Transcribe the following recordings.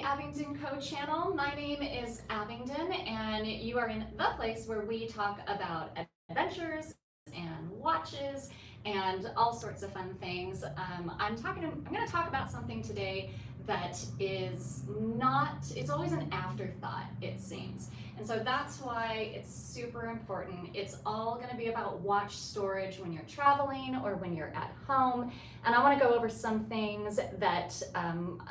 Abingdon Co channel. My name is Abingdon, and you are in the place where we talk about adventures and watches and all sorts of fun things. I'm going to talk about something today that is not, it's always an afterthought, it seems. And so that's why it's super important. It's all going to be about watch storage when you're traveling or when you're at home. And I want to go over some things that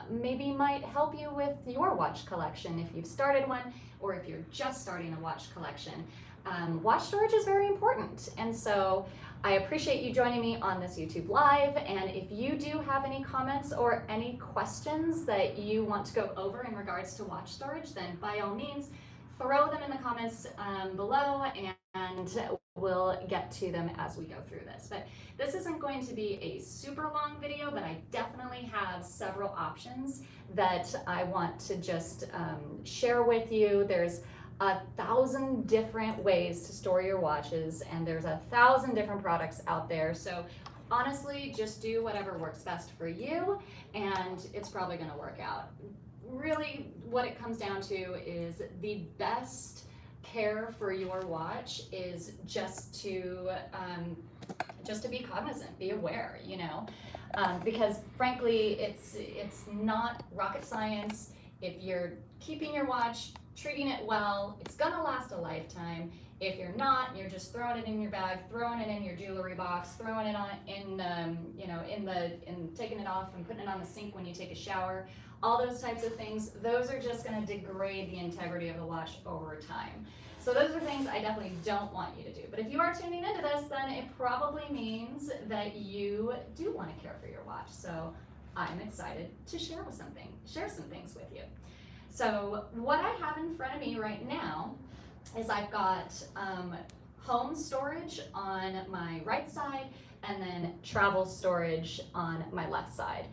maybe might help you with your watch collection if you've started one or if you're just starting a watch collection. Watch storage is very important, and so I appreciate you joining me on this YouTube Live. And if you do have any comments or any questions that you want to go over in regards to watch storage, then by all means throw them in the comments below, and we'll get to them as we go through this. But this isn't going to be a super long video, but I definitely have several options that I want to just share with you. There's 1,000 different ways to store your watches, and there's 1,000 different products out there. So honestly, just do whatever works best for you, and it's probably going to work out. Really, what it comes down to is the best care for your watch is just to be cognizant, be aware, you know, because frankly, it's not rocket science. If you're keeping your watch, treating it well, it's gonna last a lifetime. If you're not, you're just throwing it in your bag, throwing it in your jewelry box, throwing it on in taking it off and putting it on the sink when you take a shower, all those types of things, those are just gonna degrade the integrity of the watch over time. So those are things I definitely don't want you to do. But if you are tuning into this, then it probably means that you do want to care for your watch. So I'm excited to share some things with you. So what I have in front of me right now is I've got home storage on my right side and then travel storage on my left side.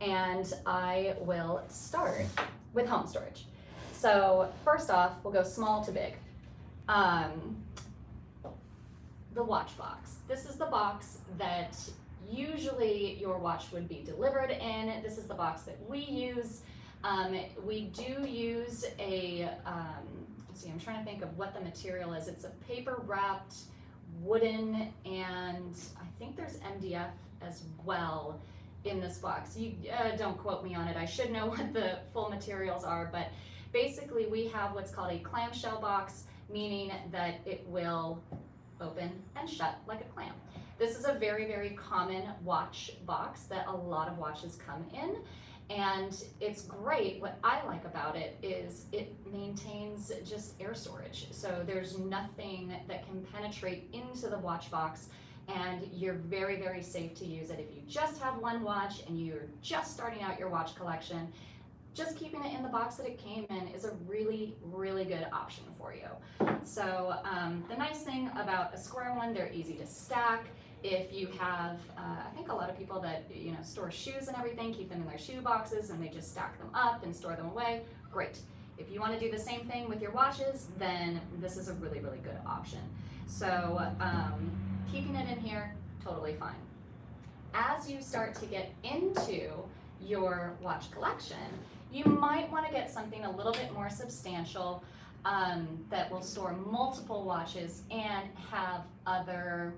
And I will start with home storage. So first off, we'll go small to big. The watch box. This is the box that usually your watch would be delivered in. This is the box that we use. We do use a, let's see, I'm trying to think of what the material is. It's a paper wrapped wooden, and I think there's MDF as well in this box. You don't quote me on it. I should know what the full materials are, but basically we have what's called a clamshell box, meaning that it will open and shut like a clam. This is a very, very common watch box that a lot of watches come in. And it's great. What I like about it is it maintains just air storage. So there's nothing that can penetrate into the watch box, and you're very, very safe to use it. If you just have one watch and you're just starting out your watch collection, just keeping it in the box that it came in is a really, really good option for you. So the nice thing about a square one, they're easy to stack. If you have, I think a lot of people that store shoes and everything, keep them in their shoe boxes and they just stack them up and store them away, great. If you want to do the same thing with your watches, then this is a really, really good option. So keeping it in here, totally fine. As you start to get into your watch collection, you might want to get something a little bit more substantial that will store multiple watches and have other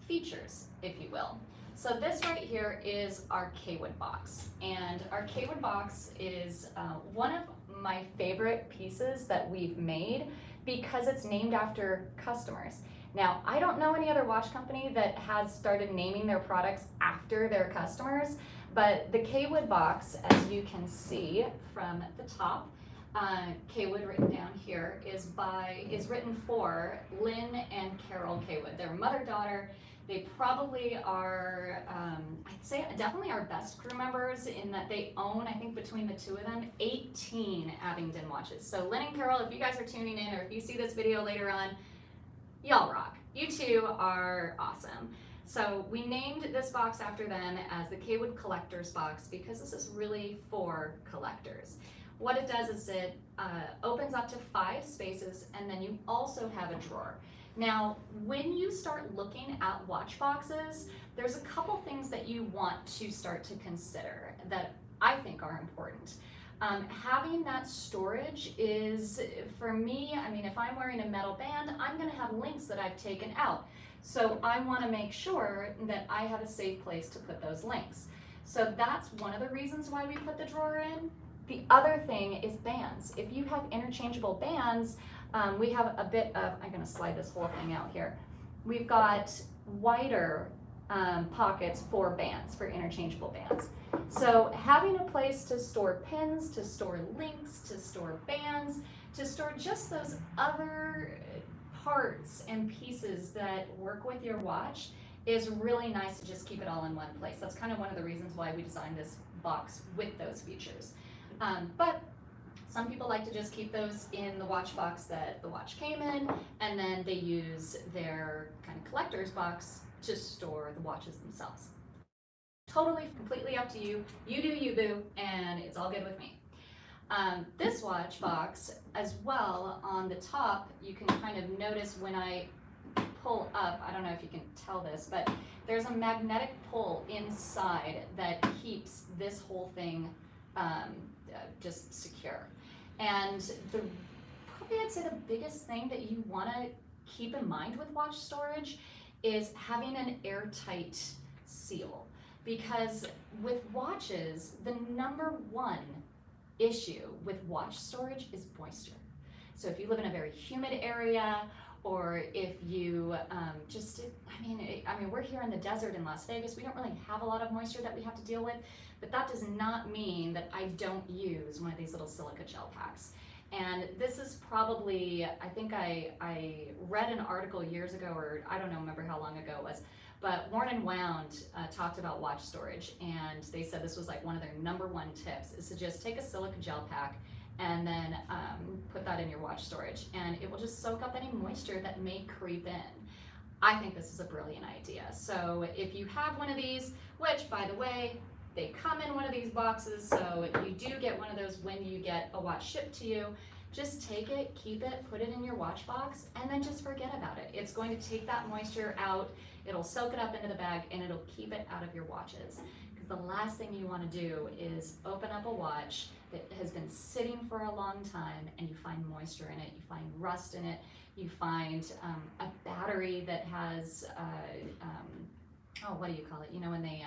features, if you will. So this right here is our K-Wood box, and our K-Wood box is one of my favorite pieces that we've made because it's named after customers. Now, I don't know any other watch company that has started naming their products after their customers, but the K-Wood box, as you can see from the top, K-Wood written down here is written for Lynn and Carol K-Wood. They're mother-daughter. They probably are, I'd say definitely our best crew members in that they own, I think between the two of them, 18 Abingdon watches. So Lynn and Carol, if you guys are tuning in or if you see this video later on, y'all rock. You two are awesome. So we named this box after them as the K-Wood Collector's Box because this is really for collectors. What it does is it opens up to 5 spaces, and then you also have a drawer. Now, when you start looking at watch boxes, there's a couple things that you want to start to consider that I think are important. Having that storage is, for me, I mean, if I'm wearing a metal band, I'm gonna have links that I've taken out. So I wanna make sure that I have a safe place to put those links. So that's one of the reasons why we put the drawer in. The other thing is bands. If you have interchangeable bands, we have a bit of, I'm gonna slide this whole thing out here. We've got wider pockets for bands, for interchangeable bands. So having a place to store pins, to store links, to store bands, to store just those other parts and pieces that work with your watch is really nice to just keep it all in one place. That's kind of one of the reasons why we designed this box with those features. But some people like to just keep those in the watch box that the watch came in, and then they use their kind of collector's box to store the watches themselves. Totally, completely up to you. You do you, boo, and it's all good with me. This watch box as well, on the top, you can kind of notice when I pull up, I don't know if you can tell this, but there's a magnetic pull inside that keeps this whole thing just secure. And probably I'd say the biggest thing that you want to keep in mind with watch storage is having an airtight seal. Because with watches, the number one issue with watch storage is moisture. So if you live in a very humid area, or if you I mean, we're here in the desert in Las Vegas. We don't really have a lot of moisture that we have to deal with, but that does not mean that I don't use one of these little silica gel packs. And this is probably, I think I read an article years ago, or I don't remember how long ago it was, but Worn & Wound talked about watch storage, and they said this was like one of their number one tips, is to just take a silica gel pack and then put that in your watch storage, and it will just soak up any moisture that may creep in. I think this is a brilliant idea. So if you have one of these, which by the way, they come in one of these boxes, so you do get one of those when you get a watch shipped to you. Just take it, keep it, put it in your watch box, and then just forget about it. It's going to take that moisture out, it'll soak it up into the bag, and it'll keep it out of your watches. Because the last thing you want to do is open up a watch that has been sitting for a long time, and you find moisture in it, you find rust in it, you find a battery that has, oh, what do you call it? You know, when they,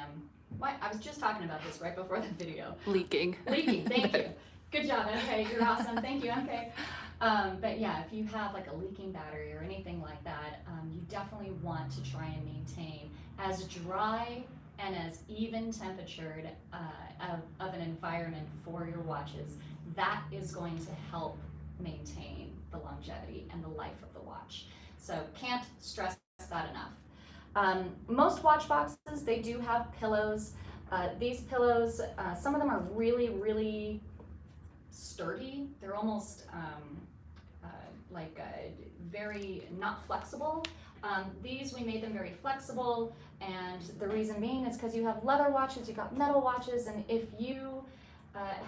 I was just talking about this right before the video. Leaking. Leaking, thank you. Good job, okay, you're awesome, thank you, okay. But yeah, if you have like a leaking battery or anything like that, you definitely want to try and maintain as dry and as even temperatured of an environment for your watches. That is going to help maintain the longevity and the life of the watch. So can't stress that enough. Most watch boxes, they do have pillows. These pillows, some of them are really, really sturdy. They're almost very not flexible. These, we made them very flexible, and the reason being is because you have leather watches, you've got metal watches, and if you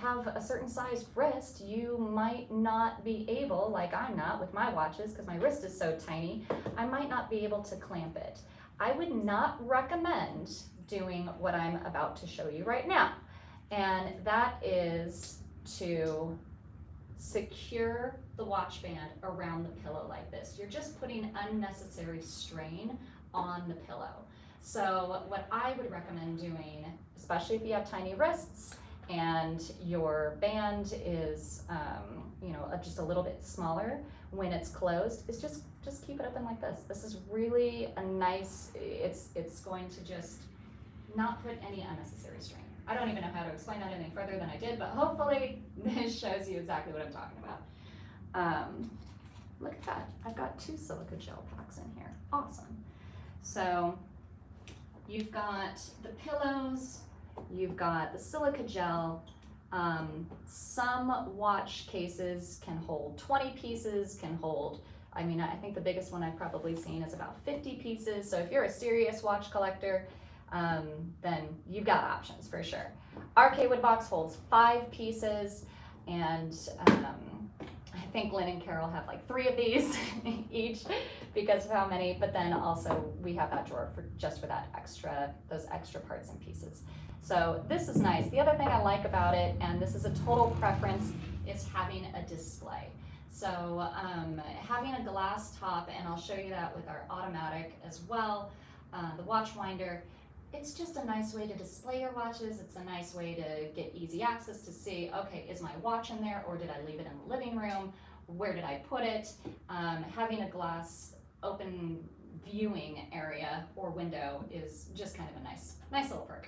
have a certain size wrist, you might not be able, like I'm not with my watches because my wrist is so tiny, I might not be able to clamp it. I would not recommend doing what I'm about to show you right now, and that is to secure the watch band around the pillow like this. You're just putting unnecessary strain on the pillow. So what I would recommend doing, especially if you have tiny wrists and your band is just a little bit smaller when it's closed, is just keep it open like this. This is really a nice, it's going to just not put any unnecessary strain. I don't even know how to explain that any further than I did, but hopefully this shows you exactly what I'm talking about. Look at that, I've got 2 silica gel packs in here, awesome. So you've got the pillows, you've got the silica gel. Some watch cases can hold 20 pieces, can hold, I think the biggest one I've probably seen is about 50 pieces. So if you're a serious watch collector, then you've got options for sure. Our K-Wood box holds 5 pieces, and I think Lynn and Carol have like 3 of these each because of how many, but then also we have that drawer for just for that extra, those extra parts and pieces. So this is nice. The other thing I like about it, and this is a total preference, is having a display. So having a glass top, and I'll show you that with our automatic as well, the watch winder, it's just a nice way to display your watches. It's a nice way to get easy access to see, okay, is my watch in there, or did I leave it in the living room? Where did I put it? Having a glass open viewing area or window is just kind of a nice little perk.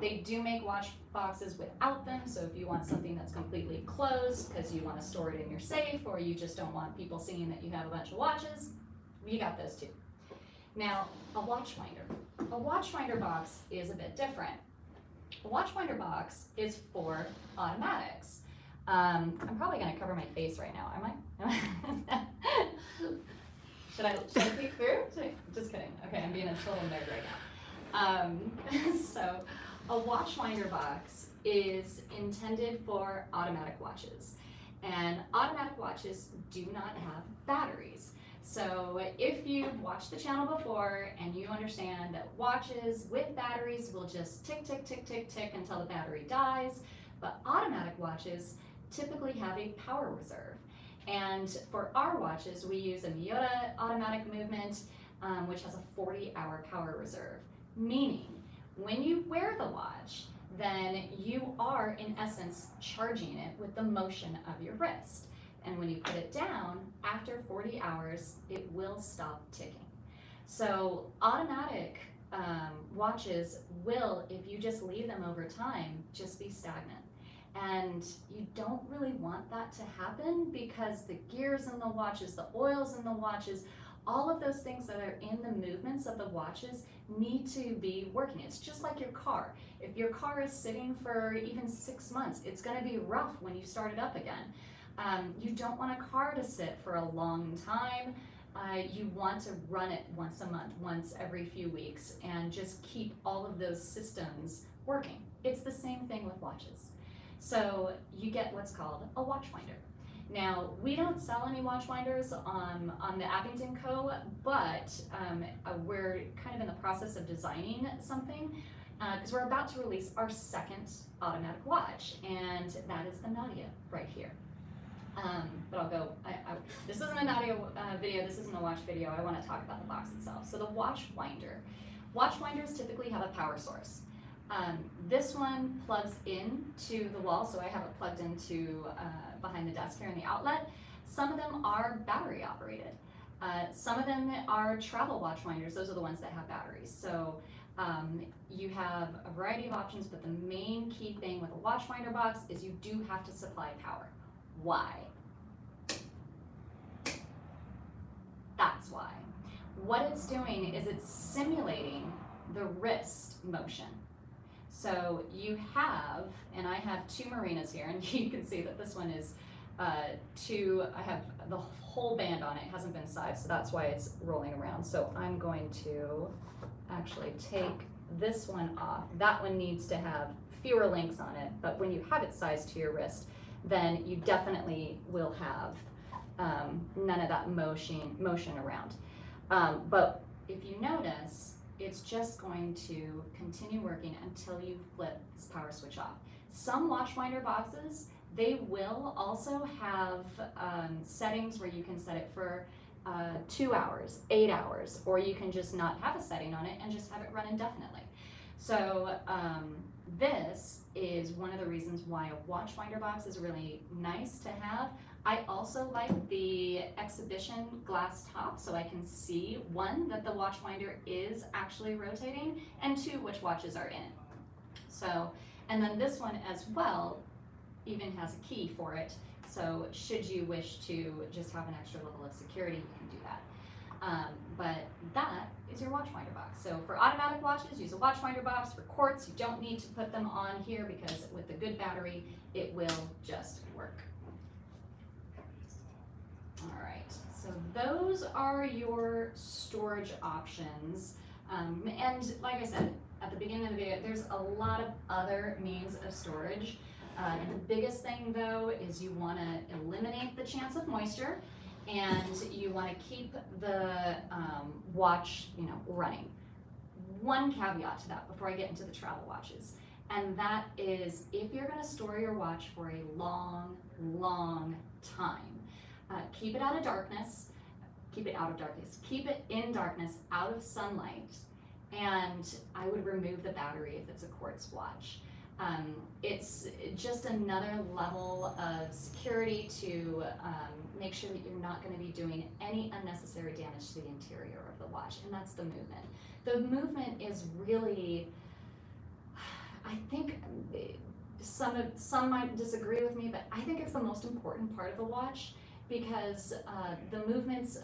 They do make watch boxes without them, so if you want something that's completely closed because you want to store it in your safe, or you just don't want people seeing that you have a bunch of watches, you got those too. Now, a watch winder. A watch winder box is a bit different. A watch winder box is for automatics. I'm probably going to cover my face right now, am I? Should I peek through? Just kidding. Okay, I'm being a total nerd right now. So, a watch winder box is intended for automatic watches. And automatic watches do not have batteries. So if you've watched the channel before and you understand that watches with batteries will just tick, tick, tick, tick, tick until the battery dies, but automatic watches typically have a power reserve. And for our watches, we use a Miyota automatic movement, which has a 40-hour power reserve, meaning when you wear the watch, then you are in essence charging it with the motion of your wrist. And when you put it down, after 40 hours, it will stop ticking. So automatic watches will, if you just leave them over time, just be stagnant. And you don't really want that to happen because the gears in the watches, the oils in the watches, all of those things that are in the movements of the watches need to be working. It's just like your car. If your car is sitting for even 6 months, it's going to be rough when you start it up again. You don't want a car to sit for a long time. You want to run it once a month, once every few weeks, and just keep all of those systems working. It's the same thing with watches. So you get what's called a watch winder. Now, we don't sell any watch winders on the Abingdon Co., but we're kind of in the process of designing something because we're about to release our second automatic watch, and that is the Nadia right here. But I'll go, this isn't a Nadia video, this isn't a watch video, I want to talk about the box itself. So the watch winder. Watch winders typically have a power source. This one plugs into the wall, so I have it plugged into behind the desk here in the outlet. Some of them are battery operated. Some of them are travel watch winders, those are the ones that have batteries. So you have a variety of options, but the main key thing with a watch winder box is you do have to supply power. Why? That's why. What it's doing is it's simulating the wrist motion. So you have, and I have 2 marinas here, and you can see that this one is I have the whole band on it, hasn't been sized, so that's why it's rolling around. So I'm going to actually take this one off. That one needs to have fewer links on it, but when you have it sized to your wrist, then you definitely will have none of that motion around. But if you notice, it's just going to continue working until you flip this power switch off. Some watch winder boxes, they will also have settings where you can set it for 2 hours, 8 hours, or you can just not have a setting on it and just have it run indefinitely. So this is one of the reasons why a watch winder box is really nice to have. I also like the exhibition glass top, so I can see, 1, that the watch winder is actually rotating, and 2, which watches are in it. So, and then this one as well even has a key for it, so should you wish to just have an extra level of security, you can do that. But that is your watch winder box. So for automatic watches, use a watch winder box. For quartz, you don't need to put them on here because with the good battery, it will just work. All right, so those are your storage options. And like I said at the beginning of the video, there's a lot of other means of storage. The biggest thing though is you want to eliminate the chance of moisture, and you want to keep the watch, running. One caveat to that before I get into the travel watches, and that is if you're going to store your watch for a long, long time, keep it out of darkness, keep it in darkness, out of sunlight, and I would remove the battery if it's a quartz watch. It's just another level of security to make sure that you're not going to be doing any unnecessary damage to the interior of the watch, and that's the movement. The movement is really, I think, some might disagree with me, but I think it's the most important part of the watch, because the movements,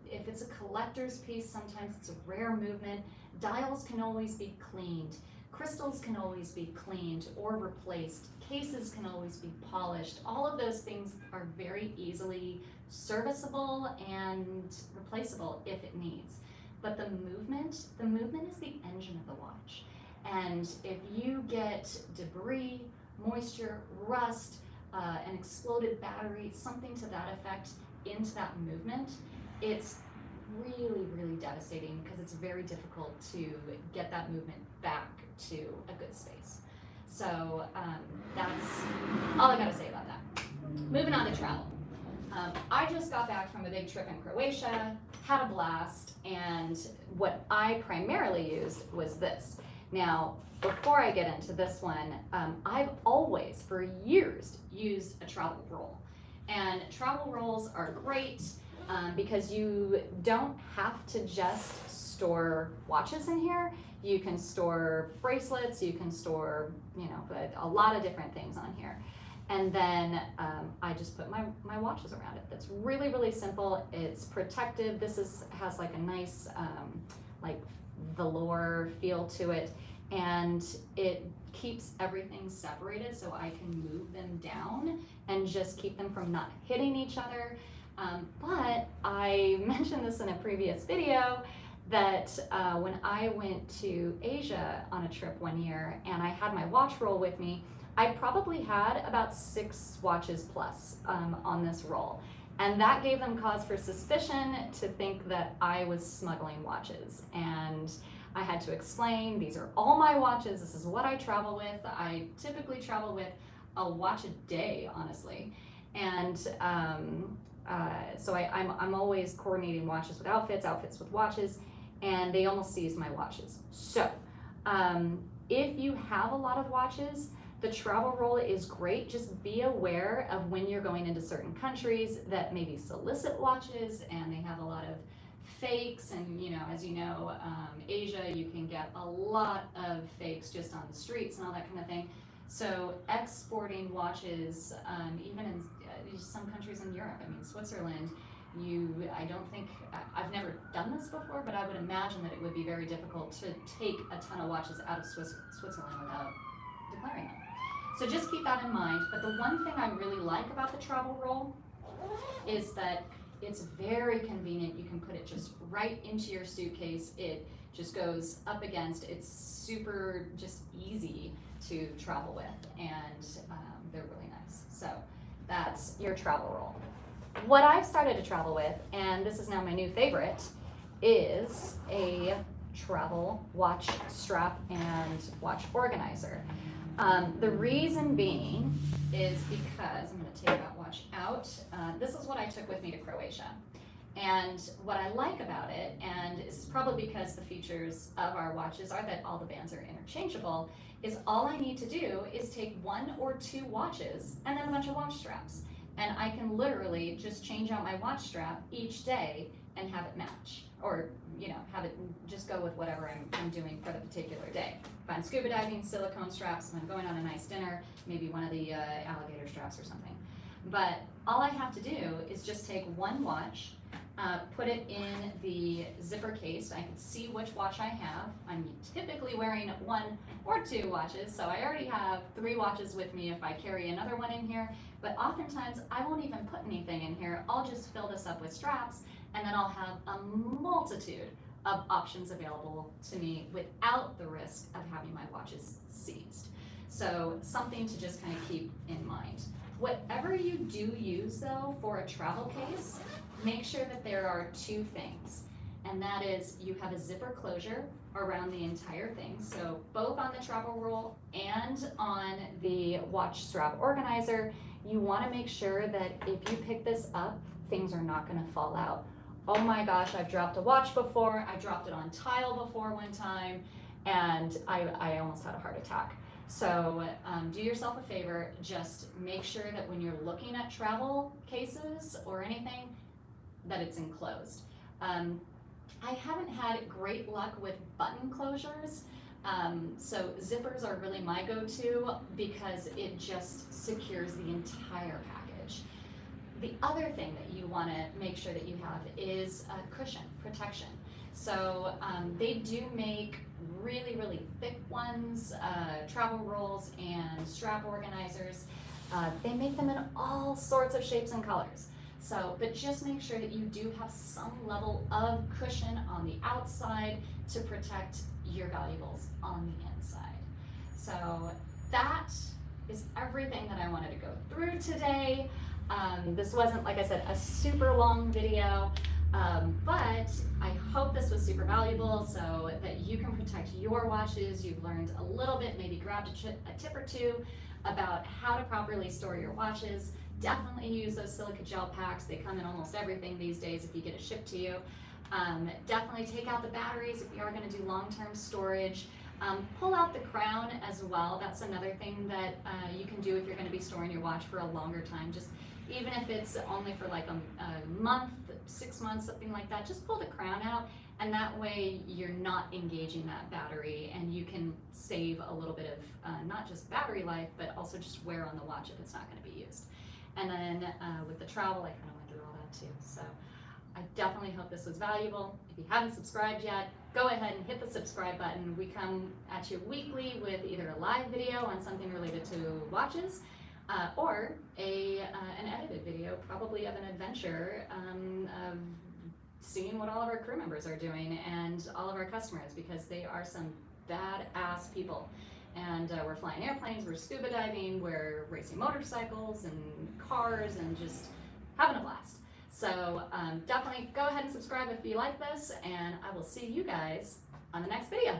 if it's a collector's piece, sometimes it's a rare movement. Dials can always be cleaned. Crystals can always be cleaned or replaced. Cases can always be polished. All of those things are very easily serviceable and replaceable if it needs. But the movement is the engine of the watch. And if you get debris, moisture, rust, an exploded battery, something to that effect into that movement, it's really, really devastating, because it's very difficult to get that movement back to a good space. So that's all I gotta say about that. Moving on to travel. I just got back from a big trip in Croatia, had a blast, and what I primarily used was this. Now, before I get into this one, I've always, for years, used a travel roll. And travel rolls are great because you don't have to just store watches in here. You can store bracelets, you can store, a lot of different things on here. And then I just put my watches around it. That's really, really simple. It's protective. This has like a nice like velour feel to it, and it keeps everything separated so I can move them down and just keep them from not hitting each other. But I mentioned this in a previous video that when I went to Asia on a trip one year and I had my watch roll with me, I probably had about 6 watches plus on this roll. And that gave them cause for suspicion to think that I was smuggling watches. And I had to explain, these are all my watches, this is what I travel with. I typically travel with a watch a day, honestly. And so I'm always coordinating watches with outfits with watches, and they almost seized my watches. So if you have a lot of watches, the travel roll is great. Just be aware of when you're going into certain countries that maybe solicit watches and they have a lot of fakes, and as you know, Asia, you can get a lot of fakes just on the streets and all that kind of thing. So exporting watches, even in some countries in Europe, I mean Switzerland, I don't think, I've never done this before, but I would imagine that it would be very difficult to take a ton of watches out of Switzerland without declaring them. So just keep that in mind. But the one thing I really like about the travel roll is that it's very convenient. You can put it just right into your suitcase. It just goes up against, it's super just easy to travel with, and they're really nice. So that's your travel roll. What I've started to travel with, and this is now my new favorite, is a travel watch strap and watch organizer. The reason being is because, I'm going to take that watch out, this is what I took with me to Croatia. And what I like about it, and this is probably because the features of our watches are that all the bands are interchangeable, is all I need to do is take 1 or 2 watches and then a bunch of watch straps. And I can literally just change out my watch strap each day and have it match, or have it just go with whatever I'm doing for the particular day. If I'm scuba diving, silicone straps. If I'm going on a nice dinner, maybe one of the alligator straps or something. But all I have to do is just take 1 watch, put it in the zipper case. I can see which watch I have. I'm typically wearing 1 or 2 watches, so I already have 3 watches with me if I carry another one in here. But oftentimes I won't even put anything in here. I'll just fill this up with straps, and then I'll have a multitude of options available to me without the risk of having my watches seized. So something to just kind of keep in mind. Whatever you do use though for a travel case, make sure that there are two things. And that is you have a zipper closure around the entire thing. So both on the travel roll and on the watch strap organizer, you want to make sure that if you pick this up, things are not going to fall out. Oh my gosh, I've dropped a watch before. I dropped it on tile before one time, and I almost had a heart attack. So do yourself a favor, just make sure that when you're looking at travel cases or anything, that it's enclosed. I haven't had great luck with button closures, so zippers are really my go-to because it just secures the entire package. The other thing that you want to make sure that you have is a cushion, protection. So they do make really, really thick ones, travel rolls and strap organizers. They make them in all sorts of shapes and colors. So, but just make sure that you do have some level of cushion on the outside to protect your valuables on the inside. So that is everything that I wanted to go through today. This wasn't, like I said, a super long video, but I hope this was super valuable so that you can protect your watches. You've learned a little bit, maybe grabbed a tip or two about how to properly store your watches. Definitely use those silica gel packs. They come in almost everything these days if you get it shipped to you. Definitely take out the batteries if you are going to do long-term storage. Pull out the crown as well. That's another thing that you can do if you're going to be storing your watch for a longer time. Just even if it's only for like a month, 6 months, something like that, just pull the crown out, and that way you're not engaging that battery, and you can save a little bit of not just battery life, but also just wear on the watch if it's not going to be used. And then with the travel, I kind of went through all that too. So I definitely hope this was valuable. If you haven't subscribed yet, go ahead and hit the subscribe button. We come at you weekly with either a live video on something related to watches, or an edited video, probably of an adventure of seeing what all of our crew members are doing and all of our customers, because they are some badass people. And we're flying airplanes, we're scuba diving, we're racing motorcycles and cars and just having a blast. So definitely go ahead and subscribe if you like this, and I will see you guys on the next video.